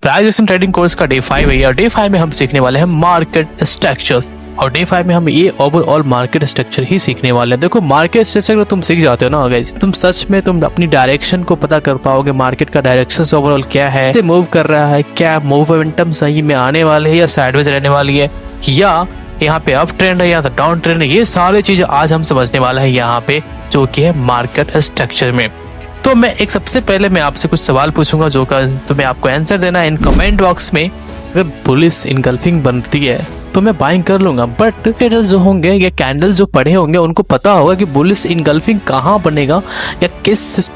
Price trading course का day 5 है और डे 5 में हम सीखने वाले हैं मार्केट स्ट्रक्चर्स। और डे 5 में हम ये ओवरऑल मार्केट स्ट्रक्चर ही सीखने वाले हैं। देखो मार्केट स्ट्रक्चर अगर तुम सीख जाते हो ना गाइस, तुम सच में तुम अपनी डायरेक्शन को पता कर पाओगे। मार्केट का डायरेक्शन ओवरऑल क्या है, कैसे मूव कर रहा है, क्या मोमेंटम सही में आने वाले है या साइडवेज रहने वाली है, या यहाँ पे अप ट्रेंड है या तो डाउन ट्रेंड है। ये सारी चीजें आज हम समझने वाला है यहाँ पे, जो कि है मार्केट स्ट्रक्चर में। तो मैं एक सबसे पहले मैं आपसे कुछ सवाल पूछूंगा जो का तुम्हें आपको आंसर देना है इन कमेंट बॉक्स में। अगर बुलिश इनगल्फिंग बनती है तो मैं बाइंग कर लूंगा, बट ट्रेडर्स जो होंगे या कैंडल जो पढ़े होंगे उनको पता होगा कि बुलिश इनगल्फिंग कहाँ बनेगा या किस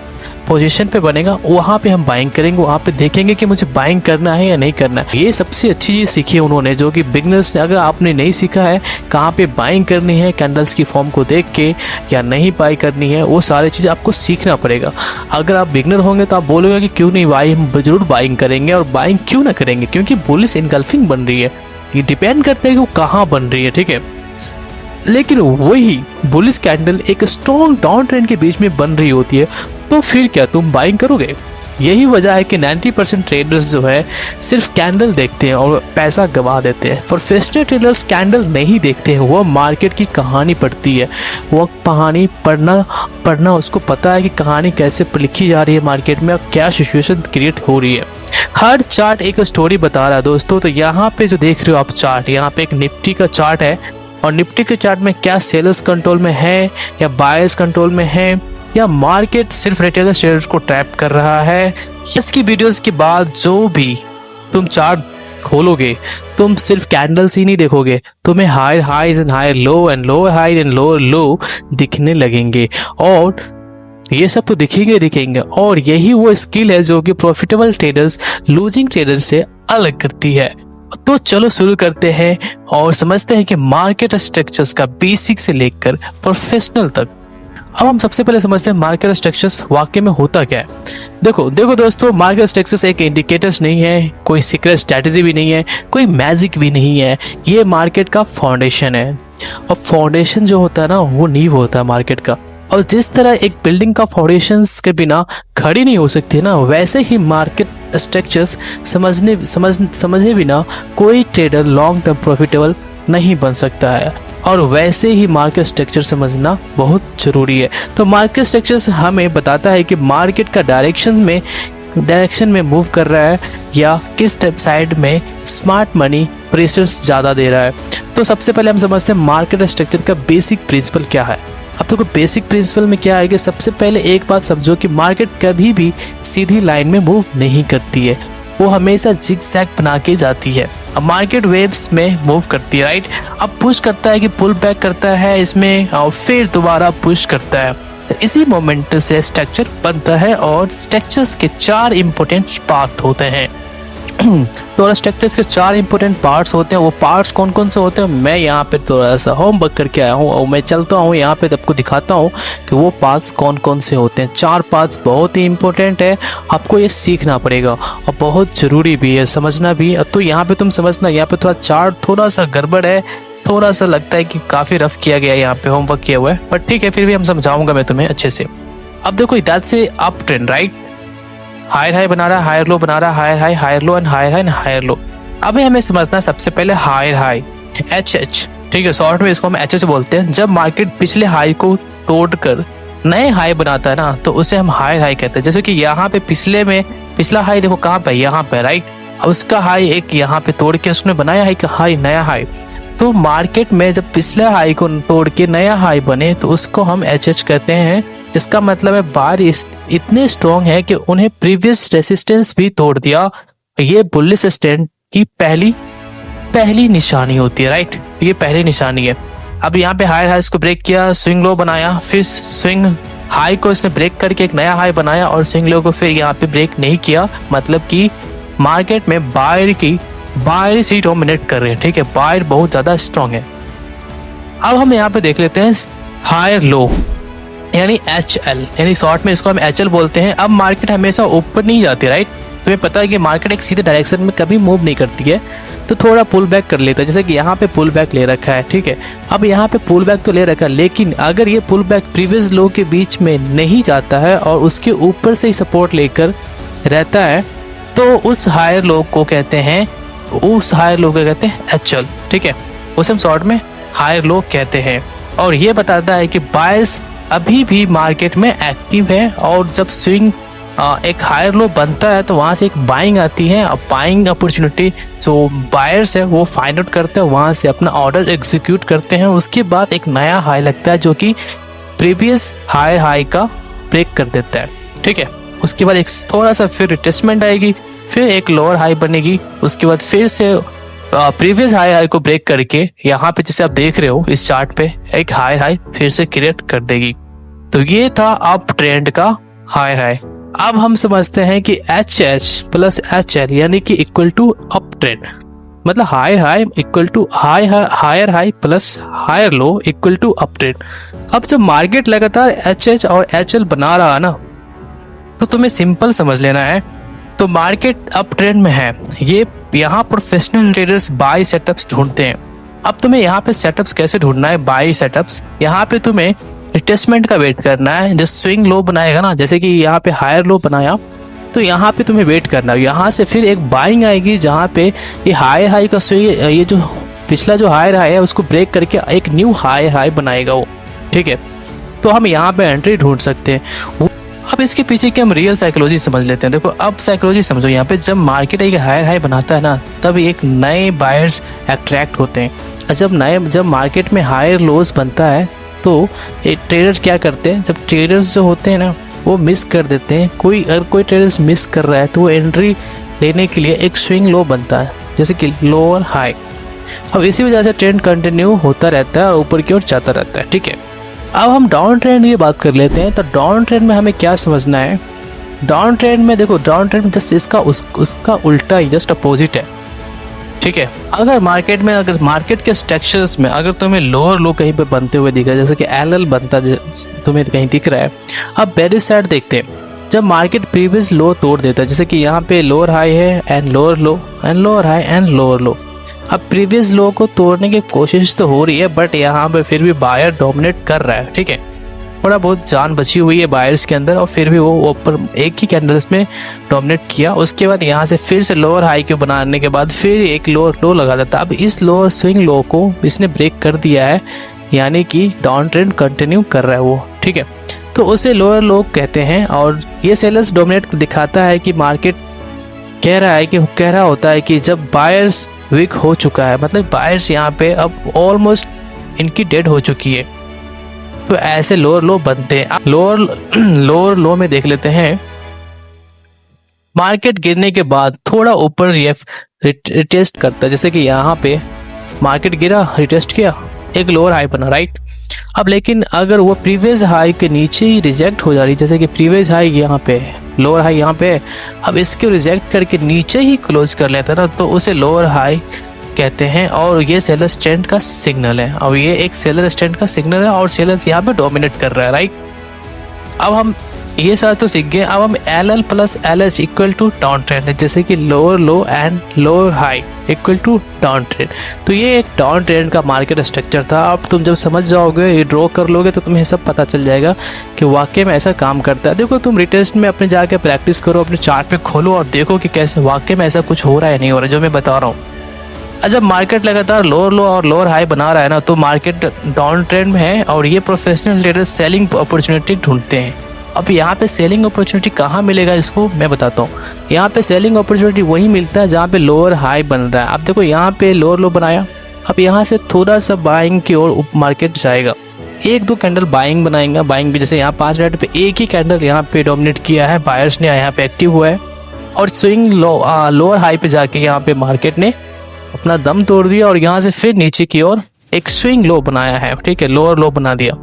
पोजीशन पे बनेगा, वहाँ पे हम बाइंग करेंगे। वहाँ पे देखेंगे कि मुझे बाइंग करना है या नहीं करना है। ये सबसे अच्छी चीज सीखी है उन्होंने, जो कि बिगनर्स ने, अगर आपने नहीं सीखा है कहाँ पे बाइंग करनी है कैंडल्स की फॉर्म को देख के या नहीं बाई करनी है, वो सारी चीज़ आपको सीखना पड़ेगा। अगर आप बिगनर होंगे तो आप बोलोगे कि क्यों नहीं भाई, हम जरूर बाइंग करेंगे। और बाइंग क्यों ना करेंगे, क्योंकि बुलिश इनगल्फिंग बन रही है। ये डिपेंड करता है कि वो कहाँ बन रही है, ठीक है। लेकिन वही बुलिश कैंडल एक स्ट्रॉन्ग डाउन ट्रेंड के बीच में बन रही होती है, तो फिर क्या तुम बाइंग करोगे? यही वजह है कि 90% ट्रेडर्स जो है सिर्फ कैंडल देखते हैं और पैसा गवा देते हैं। प्रोफेशनल ट्रेडर्स कैंडल नहीं देखते हैं, वो मार्केट की कहानी पढ़ती है। वो कहानी पढ़ना उसको पता है कि कहानी कैसे लिखी जा रही है मार्केट में और क्या सिचुएशन क्रिएट हो रही है। हर चार्ट एक स्टोरी बता रहा है दोस्तों। तो यहाँ पे जो देख रहे हो आप चार्ट, यहाँ पे एक निफ्टी का चार्ट है और निफ्टी के चार्ट में क्या सेलर्स कंट्रोल में है या बायर्स कंट्रोल में है, या मार्केट सिर्फ रिटेलर शेयर्स को ट्रैप कर रहा है। इसकी वीडियोस के बाद जो भी तुम चार्ट खोलोगे, तुम सिर्फ कैंडल्स ही नहीं देखोगे, तुम्हें higher highs and higher low and lower high and lower low दिखने लगेंगे। और ये सब तो दिखेंगे और यही वो स्किल है जो कि प्रॉफिटेबल ट्रेडर्स लूजिंग ट्रेडर्स से अलग करती है। तो चलो शुरू करते हैं और समझते हैं कि मार्केट स्ट्रक्चर्स का बेसिक से लेकर प्रोफेशनल तक। अब हम सबसे पहले समझते हैं मार्केट स्ट्रक्चर्स वाकई में होता क्या है। देखो दोस्तों, मार्केट स्ट्रक्चर्स एक इंडिकेटर्स नहीं है, कोई सीक्रेट स्ट्रैटेजी भी नहीं है, कोई मैजिक भी नहीं है। ये मार्केट का फाउंडेशन है और फाउंडेशन जो होता है ना, वो नींव होता है मार्केट का। और जिस तरह एक बिल्डिंग का फाउंडेशंस के बिना खड़ी नहीं हो सकती ना, वैसे ही मार्केट स्ट्रक्चर्स समझे बिना कोई ट्रेडर लॉन्ग टर्म प्रॉफिटेबल नहीं बन सकता है। और वैसे ही मार्केट स्ट्रक्चर समझना बहुत जरूरी है। तो मार्केट स्ट्रक्चर हमें बताता है कि मार्केट का डायरेक्शन में मूव कर रहा है या किस साइड में स्मार्ट मनी प्रेशर्स ज़्यादा दे रहा है। तो सबसे पहले हम समझते हैं मार्केट स्ट्रक्चर का बेसिक प्रिंसिपल क्या है। अब तो बेसिक प्रिंसिपल में क्या है कि सबसे पहले एक बात समझो कि मार्केट कभी भी सीधी लाइन में मूव नहीं करती है, वो हमेशा जिगजैग बना के जाती है। अब मार्केट वेव्स में मूव करती है, राइट। अब पुश करता है कि पुल बैक करता है इसमें और फिर दोबारा पुश करता है। तो इसी मोमेंट से स्ट्रक्चर बनता है और स्ट्रक्चर्स के 4 इंपॉर्टेंट पार्ट होते हैं। तो स्ट्रक्चर्स के 4 इंपॉर्टेंट पार्ट्स होते हैं। वो पार्ट्स कौन कौन से होते हैं, मैं यहाँ पे थोड़ा सा होमवर्क करके आया हूँ और मैं चलता हूँ यहाँ पे सबको दिखाता हूँ कि वो पार्ट्स कौन कौन से होते हैं। 4 पार्ट्स बहुत ही इंपॉर्टेंट है, आपको ये सीखना पड़ेगा और बहुत ज़रूरी भी है, समझना भी। तो यहाँ पे तुम समझना, यहाँ पे थोड़ा चार्ट थोड़ा सा गड़बड़ है, थोड़ा सा लगता है कि काफ़ी रफ किया गया है, यहाँ पे होमवर्क किया हुआ है, पर ठीक है, फिर भी हम समझाऊंगा मैं तुम्हें अच्छे से। अब देखो इधर से up trend, right, higher high बना रहा है, हायर लो बना रहा है, higher high, higher low and higher high and higher low. अभी हमें समझना है सबसे पहले हायर हाई, एच, ठीक है, शॉर्ट में इसको हम एच बोलते हैं। जब मार्केट पिछले हाई को तोड़कर नए हाई बनाता है ना, तो उसे हम हायर हाई कहते हैं। जैसे कि यहाँ पे पिछला हाई देखो कहाँ पे, यहाँ पे, राइट। अब उसका हाई एक यहाँ पे तोड़ के उसने बनाया हाई, नया हाई। तो मार्केट में जब पिछले हाई को तोड़ के नया हाई बने तो उसको हम एच कहते हैं। इसका मतलब है बार इतने स्ट्रॉन्ग है कि उन्हें प्रीवियस रेसिस्टेंस भी तोड़ दिया। ये बुलिश ट्रेंड की पहली निशानी होती है, राइट। ये पहली निशानी है। अब यहाँ पे हाई इसको ब्रेक किया, स्विंग लो बनाया, फिर स्विंग हाई को इसने ब्रेक करके एक नया हाई बनाया और स्विंग लो को फिर यहाँ पे ब्रेक नहीं किया। मतलब कि मार्केट में बायर ही डोमिनेट कर रहे हैं, ठीक है, बायर बहुत ज्यादा स्ट्रॉन्ग है। अब हम यहाँ पे देख लेते हैं हायर लो यानी HL, यानी शॉर्ट में इसको हम HL बोलते हैं। अब मार्केट हमेशा ऊपर नहीं जाती, राइट। तुम्हें पता है कि मार्केट एक सीधे डायरेक्शन में कभी मूव नहीं करती है, तो थोड़ा पुल बैक कर लेता है। जैसे कि यहाँ पे पुल बैक ले रखा है, ठीक है। अब यहाँ पे पुल बैक तो ले रखा है, लेकिन अगर ये पुल बैक प्रीवियस लो के बीच में नहीं जाता है और उसके ऊपर से ही सपोर्ट लेकर रहता है, तो उस हायर लो को कहते हैं HL, ठीक है, उसे हम शॉर्ट में हायर लो कहते हैं। और ये बताता है कि बायर्स अभी भी मार्केट में एक्टिव है, और जब स्विंग एक हायर लो बनता है तो वहाँ से एक बाइंग आती है, और बाइंग अपॉर्चुनिटी जो बायर्स है वो फाइंड आउट करते हैं, वहाँ से अपना ऑर्डर एग्जीक्यूट करते हैं। उसके बाद एक नया हाई लगता है जो कि प्रीवियस हायर हाई का ब्रेक कर देता है, ठीक है। उसके बाद एक थोड़ा सा फिर रिटेस्टमेंट आएगी, फिर एक लोअर हाई बनेगी, उसके बाद फिर से प्रीवियस हाई हाई को ब्रेक करके यहाँ पे जैसे आप देख रहे हो इस चार्ट पे एक हाई हाई फिर से क्रिएट कर देगी। तो ये था अप ट्रेंड का हाई हाई। अब हम समझते हैं कि HH प्लस HL यानी कि इक्वल टू अप ट्रेंड, मतलब higher high equal to higher high plus higher low equal to up trend. अब जब मार्केट लगातार HH और HL बना रहा है ना, तो तुम्हें सिंपल समझ लेना है, तो मार्केट अप ट्रेंड में है। ये यहाँ प्रोफेशनल ट्रेडर्स बाय सेटअप्स ढूंढते हैं। अब तुम्हें यहाँ पे सेटअप्स कैसे ढूंढना है, बाय सेटअप्स, यहाँ पे तुम्हें रिटेस्टमेंट का वेट करना है। जो स्विंग लो बनाएगा ना, जैसे कि यहाँ पे हायर लो बनाया, तो यहाँ पे तुम्हें वेट करना है। यहाँ से फिर एक बाइंग आएगी जहाँ पे ये हायर हाई का स्विंग, ये जो पिछला जो हायर हाई है उसको ब्रेक करके एक न्यू हायर हाई बनाएगा वो, ठीक है। तो हम यहाँ पे एंट्री ढूंढ सकते हैं। अब इसके पीछे की हम रियल साइकोलॉजी समझ लेते हैं। देखो अब साइकोलॉजी समझो, यहाँ पे जब मार्केट एक हायर हाई बनाता है ना, तब एक नए बायर्स अट्रैक्ट होते हैं। जब मार्केट में हायर लोज बनता है तो ट्रेडर्स क्या करते हैं, जब ट्रेडर्स जो होते हैं ना वो मिस कर देते हैं, अगर कोई ट्रेडर्स मिस कर रहा है तो वो एंट्री लेने के लिए एक स्विंग लो बनता है, जैसे कि लोअर हाई। अब इसी वजह से ट्रेंड कंटिन्यू होता रहता है और ऊपर की ओर जाता रहता है, ठीक है। अब हम डाउन ट्रेंड की बात कर लेते हैं। तो डाउन ट्रेंड में हमें क्या समझना है, डाउन ट्रेंड में देखो, डाउन ट्रेंड जस्ट इसका उसका उल्टा ही, जस्ट अपोजिट है, ठीक है। अगर मार्केट के स्ट्रक्चर्स में अगर तुम्हें लोअर लो कहीं पे बनते हुए दिख रहा है, जैसे कि LL बनता तुम्हें कहीं दिख रहा है, अब बेरिश साइड देखते हैं। जब मार्केट प्रीवियस लो तोड़ देता है, जैसे कि यहाँ पे लोअर हाई है and lower low and lower high and lower लो, अब प्रीवियस लो को तोड़ने की कोशिश तो हो रही है, बट यहाँ पे फिर भी बायर डोमिनेट कर रहा है, ठीक है। थोड़ा बहुत जान बची हुई है बायर्स के अंदर, और फिर भी वो ऊपर एक ही कैंडल्स में डोमिनेट किया। उसके बाद यहाँ से फिर से लोअर हाई को बनाने के बाद फिर एक लोअर लो लगा देता। अब इस लोअर स्विंग लो को इसने ब्रेक कर दिया है, यानी कि डाउन ट्रेंड कंटिन्यू कर रहा है वो, ठीक है। तो उसे लोअर लो कहते हैं। और ये सेलर्स डोमिनेट दिखाता है कि मार्केट कह रहा होता है कि जब बायर्स वीक हो चुका है, मतलब बायर्स यहाँ पे अब ऑलमोस्ट इनकी डेड हो चुकी है, तो ऐसे लोअर लो बनते हैं। लोअर लो में देख लेते हैं, मार्केट गिरने के बाद थोड़ा ऊपर रिटेस्ट करता है, जैसे कि यहाँ पे मार्केट गिरा, रिटेस्ट किया, एक लोअर हाई बना, राइट। अब लेकिन अगर वो प्रीवियस हाई के नीचे ही रिजेक्ट हो जा रही, जैसे कि प्रीवियस हाई यहाँ पे, लोअर हाई यहाँ पे, अब इसको रिजेक्ट करके नीचे ही क्लोज कर लेता है ना, तो उसे लोअर हाई कहते हैं। और ये सेलर स्टैंड का सिग्नल है, और ये एक सेलर स्टैंड का सिग्नल है, और सेलर्स यहाँ पे डोमिनेट कर रहा है, राइट। अब हम ये सारा तो सीख गए। अब हम LL plus LH equal to down trend है, जैसे कि lower low and lower high equal to down trend. तो ये एक डाउन ट्रेंड का मार्केट स्ट्रक्चर था। अब तुम जब समझ जाओगे, ये ड्रॉ कर लोगे, तो तुम्हें सब पता चल जाएगा कि वाकई में ऐसा काम करता है। देखो तुम रिटेस्ट में अपने जाके प्रैक्टिस करो, अपने चार्ट पे खोलो और देखो कि कैसे वाकई में ऐसा कुछ हो रहा है नहीं हो रहा है, जो मैं बता रहा हूँ। जब मार्केट लगातार लोअर लो और लोअर हाई बना रहा है ना, तो मार्केट डाउन ट्रेंड में है, और ये प्रोफेशनल ट्रेडर्स सेलिंग अपॉर्चुनिटी ढूंढते हैं। अब यहाँ पे सेलिंग अपॉर्चुनिटी कहाँ मिलेगा, इसको मैं बताता हूँ। यहाँ पे सेलिंग अपॉर्चुनिटी वही मिलता है जहाँ पे लोअर हाई बन रहा है। अब देखो यहाँ पे लोअर लो बनाया, अब यहाँ से थोड़ा सा बाइंग की ओर मार्केट जाएगा, एक दो कैंडल बाइंग बनाएंगे। बाइंग भी जैसे यहाँ 5 मिनट पे एक ही कैंडल यहाँ पे डोमिनेट किया है, बायर्स ने यहाँ पे एक्टिव हुआ है, और स्विंग लोअर हाई पे जाके यहाँ पे मार्केट ने अपना दम तोड़ दिया, और यहाँ से फिर नीचे की ओर एक स्विंग लो बनाया है, ठीक है, लोअर लो बना दिया।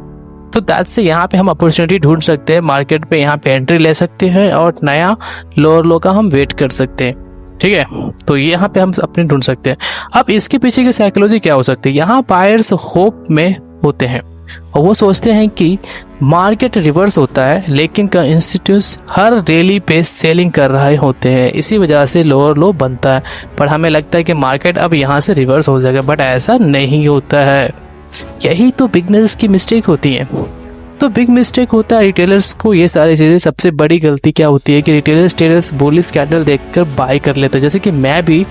तो दैट से यहाँ पे हम अपॉर्चुनिटी ढूंढ सकते हैं मार्केट पे, यहाँ पे एंट्री ले सकते हैं और नया लोअर लो का हम वेट कर सकते हैं, ठीक है। तो यहाँ पे हम अपने ढूंढ सकते हैं। अब इसके पीछे की साइकोलॉजी क्या हो सकती है, यहाँ बायर्स होप में होते हैं और वो सोचते हैं कि मार्केट रिवर्स होता है, लेकिन का इंस्टीट्यूट्स हर रैली पे सेलिंग कर रहे होते हैं, इसी वजह से लोअर लो बनता है। पर हमें लगता है कि मार्केट अब यहाँ से रिवर्स हो जाएगा, बट ऐसा नहीं होता है। यही तो बिगनर्स की मिस्टेक होती है। तो बिग मिस्टेक होता है रिटेलर्स को ये सारी चीज़ें। सबसे बड़ी गलती क्या होती है कि रिटेलर्स ट्रेडर्स बुलिश कैंडल देखकर बाय कर लेते हैं। जैसे कि मैं भी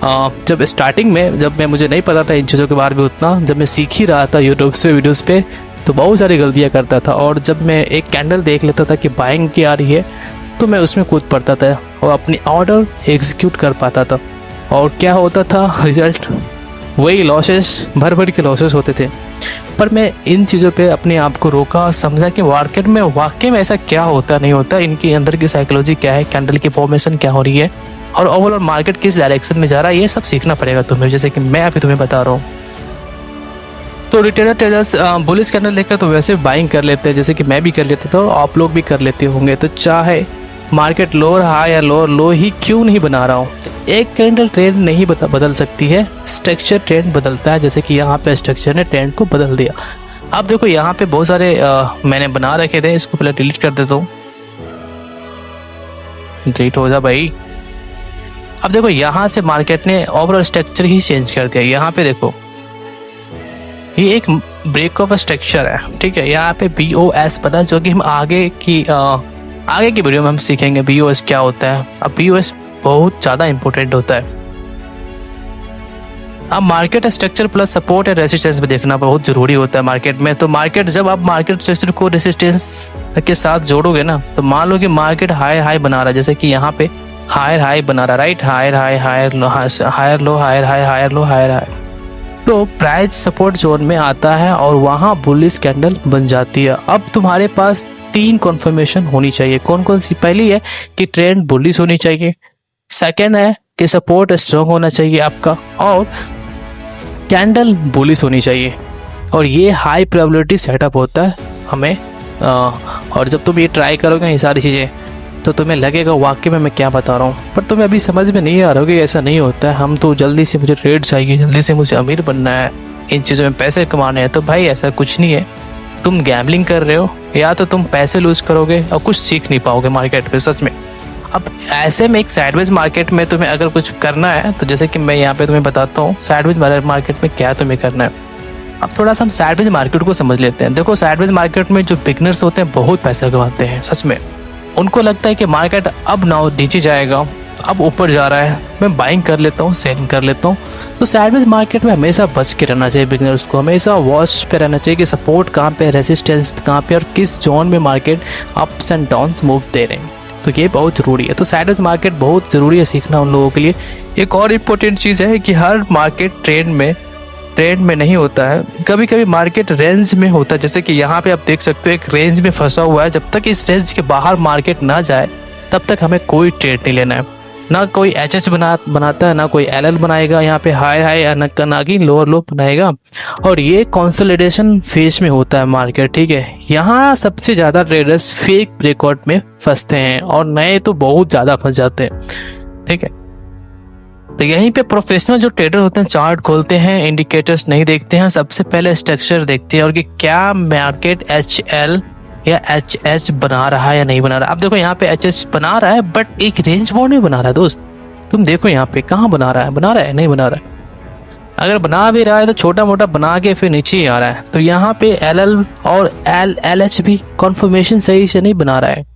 जब स्टार्टिंग में, जब मैं मुझे नहीं पता था इन चीज़ों के बारे में उतना, जब मैं सीख ही रहा था यूट्यूब पे वीडियोस पे, तो बहुत सारी गलतियाँ करता था। और जब मैं एक कैंडल देख लेता था कि बाइंग की आ रही है तो मैं उसमें कूद पड़ता था और अपनी ऑर्डर एग्जीक्यूट कर पाता था। और क्या होता था रिजल्ट, वही लॉसेस, भर भर के लॉसेस होते थे। पर मैं इन चीज़ों पे अपने आप को रोका और समझा कि मार्केट में वाकई में ऐसा क्या होता नहीं होता, इनकी अंदर की साइकोलॉजी क्या है, कैंडल की फॉर्मेशन क्या हो रही है और ओवरऑल मार्केट किस डायरेक्शन में जा रहा है, ये सब सीखना पड़ेगा तुम्हें, जैसे कि मैं अभी तुम्हें बता रहा हूँ। तो रिटेलर ट्रेडर्स बुलिश कैंडल लेकर तो वैसे बाइंग कर लेते हैं, जैसे कि मैं भी कर लेता था, आप लोग भी कर लेते होंगे। तो चाहे मार्केट लोअर हाई या लोअर लो ही क्यों नहीं बना रहा हूँ, एक कैंडल ट्रेंड नहीं बदल सकती है, स्ट्रक्चर ट्रेंड बदलता है। जैसे कि यहाँ पे स्ट्रक्चर ने ट्रेंड को बदल दिया। अब देखो यहाँ पे बहुत सारे मैंने बना रखे थे, इसको पहले डिलीट कर देता हूँ, डिलीट हो जा भाई। अब देखो यहाँ से मार्केट ने ओवरऑल स्ट्रक्चर ही चेंज कर दिया। यहाँ पे देखो ये एक ब्रेक ऑफ स्ट्रक्चर है, ठीक है। यहाँ पे BOS बना, जो कि हम आगे की वीडियो में हम सीखेंगे BOS क्या होता है। अब BOS बहुत ज़्यादा इंपॉर्टेंट होता है। अब market structure plus support and resistance भी देखना बहुत ज़रूरी होता है मार्केट में। तो मार्केट जब आप मार्केट स्ट्रक्चर को रेसिस्टेंस के साथ जोड़ोगे ना, तो मान लो कि मार्केट हाई बना रहा है, जैसे कि यहाँ पे हायर हाई बना रहा है, right, higher low, higher low, higher high, higher low, higher high, तो प्राइस सपोर्ट जोन में आता है और वहाँ बुलिश कैंडल बन जाती है। अब तुम्हारे पास 3 कन्फर्मेशन होनी चाहिए। कौन कौन सी? पहली है कि ट्रेंड बुलिश होनी चाहिए, सेकंड है कि सपोर्ट स्ट्रॉन्ग होना चाहिए आपका, और कैंडल बुलिश होनी चाहिए। और ये हाई प्रोबेबिलिटी सेटअप होता है हमें। और जब तुम ये ट्राई करोगे ये सारी चीज़ें, तो तुम्हें लगेगा वाकई में मैं क्या बता रहा हूँ, पर तुम्हें अभी समझ में नहीं आ रहा होगा ऐसा नहीं होता है। हम तो जल्दी से मुझे ट्रेड चाहिए, जल्दी से मुझे अमीर बनना है, इन चीज़ों में पैसे कमाने हैं। तो भाई ऐसा कुछ नहीं है, तुम गैम्बलिंग कर रहे हो, या तो तुम पैसे लूज करोगे और कुछ सीख नहीं पाओगे मार्केट में, सच में। अब ऐसे में एक साइडवेज मार्केट में तुम्हें अगर कुछ करना है, तो जैसे कि मैं यहाँ पे तुम्हें बताता हूँ साइडवेज मार्केट में क्या तुम्हें करना है। अब थोड़ा सा हम साइडवेज मार्केट को समझ लेते हैं। देखो साइडवेज मार्केट में जो बिगनर्स होते हैं बहुत पैसा कमाते हैं, सच में। उनको लगता है कि मार्केट अब ना नीचे जाएगा, अब ऊपर जा रहा है, मैं बाइंग कर लेता हूँ, सेल कर लेता हूँ। तो साइडवेज मार्केट में हमेशा बच के रहना चाहिए बिगनर्स को, हमेशा वॉच पे रहना चाहिए कि सपोर्ट कहाँ पे, रेसिस्टेंस कहाँ पे और किस जोन में market ups and downs move दे रहे हैं। तो ये बहुत ज़रूरी है। तो साइडवेज मार्केट बहुत ज़रूरी है सीखना उन लोगों के लिए। एक और इम्पोर्टेंट चीज़ है कि हर मार्केट ट्रेंड में नहीं होता है, कभी कभी मार्केट रेंज में होता है। जैसे कि यहाँ पे आप देख सकते हो एक रेंज में फंसा हुआ है, जब तक इस रेंज के बाहर मार्केट ना जाए तब तक हमें कोई ट्रेड नहीं लेना है। ना कोई HH बनाता है, ना कोई LL बनाएगा, यहाँ पे हाई ना कि लोअर लो बनाएगा। और ये कंसोलिडेशन फेज में होता है मार्केट, ठीक है। यहाँ सबसे ज़्यादा ट्रेडर्स फेक ब्रेकआउट में फंसते हैं और नए तो बहुत ज़्यादा फंस जाते हैं, ठीक है। तो यहीं पे प्रोफेशनल जो ट्रेडर होते हैं चार्ट खोलते हैं, इंडिकेटर्स नहीं देखते हैं, सबसे पहले स्ट्रक्चर देखते हैं और कि क्या मार्केट HL या HH बना रहा है या नहीं बना रहा। अब देखो यहाँ पे HH बना रहा है, बट एक रेंज बाउंड में बना रहा है दोस्त। तुम देखो यहाँ पे कहाँ बना रहा है, नहीं बना रहा है। अगर बना भी रहा है तो छोटा मोटा बना के फिर नीचे ही आ रहा है। तो यहाँ पे LL और LH भी कन्फर्मेशन सही से नहीं बना रहा है।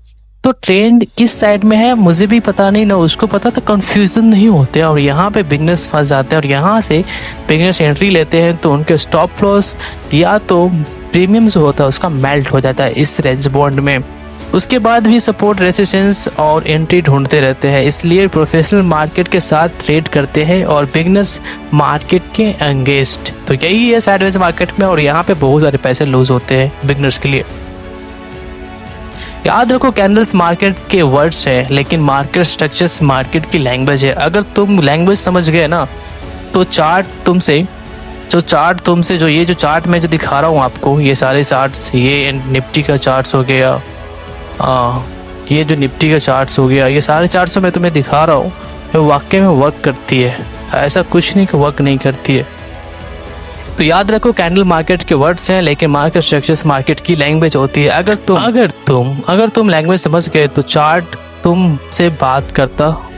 तो ट्रेंड किस साइड में है मुझे भी पता नहीं, ना उसको पता, तो कंफ्यूजन नहीं होते हैं और यहाँ पे बिगनर्स फंस जाते हैं। और यहाँ से बिगनर्स एंट्री लेते हैं तो उनके स्टॉप लॉस या तो प्रीमियम जो होता है उसका मेल्ट हो जाता है इस रेंज बॉन्ड में। उसके बाद भी सपोर्ट, रेसिस्टेंस और एंट्री ढूंढते रहते हैं। इसलिए प्रोफेशनल मार्केट के साथ ट्रेड करते हैं और बिगनर्स मार्केट के अगेंस्ट। तो यही है साइडवेज मार्केट में, और यहाँ पे बहुत सारे पैसे लूज होते हैं बिगनर्स के लिए। याद रखो कैंडल्स मार्केट के वर्ड्स है, लेकिन मार्केट स्ट्रक्चर्स मार्केट की लैंग्वेज है। अगर तुम लैंग्वेज समझ गए ना, तो चार्ट तुमसे जो ये जो चार्ट मैं जो दिखा रहा हूँ आपको, ये सारे चार्ट्स, ये निफ्टी का चार्ट्स हो गया, ये जो निफ्टी का चार्ट्स हो गया, ये सारे चार्ट्स मैं तुम्हें दिखा रहा हूँ, वो वाकई में वर्क करती है। ऐसा कुछ नहीं कि वर्क नहीं करती है। तो याद रखो कैंडल मार्केट के वर्ड्स हैं, लेकिन मार्केट स्ट्रक्चर्स मार्केट की लैंग्वेज होती है। अगर तुम लैंग्वेज समझ गए तो चार्ट तुमसे बात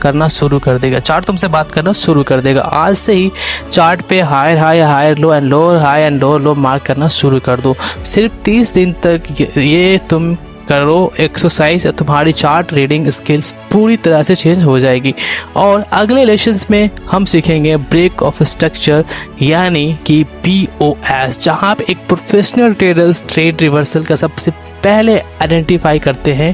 करना शुरू कर देगा। चार्ट तुमसे बात करना शुरू कर देगा। आज से ही चार्ट पे higher high higher low and lower high and lower low mark करना शुरू कर दो। सिर्फ 30 दिन तक ये तुम करो एक्सरसाइज, तुम्हारी चार्ट रीडिंग स्किल्स पूरी तरह से चेंज हो जाएगी। और अगले लेसन्स में हम सीखेंगे ब्रेक ऑफ स्ट्रक्चर यानी कि BOS, जहाँ पे एक प्रोफेशनल ट्रेडर्स ट्रेड रिवर्सल का सबसे पहले आइडेंटिफाई करते हैं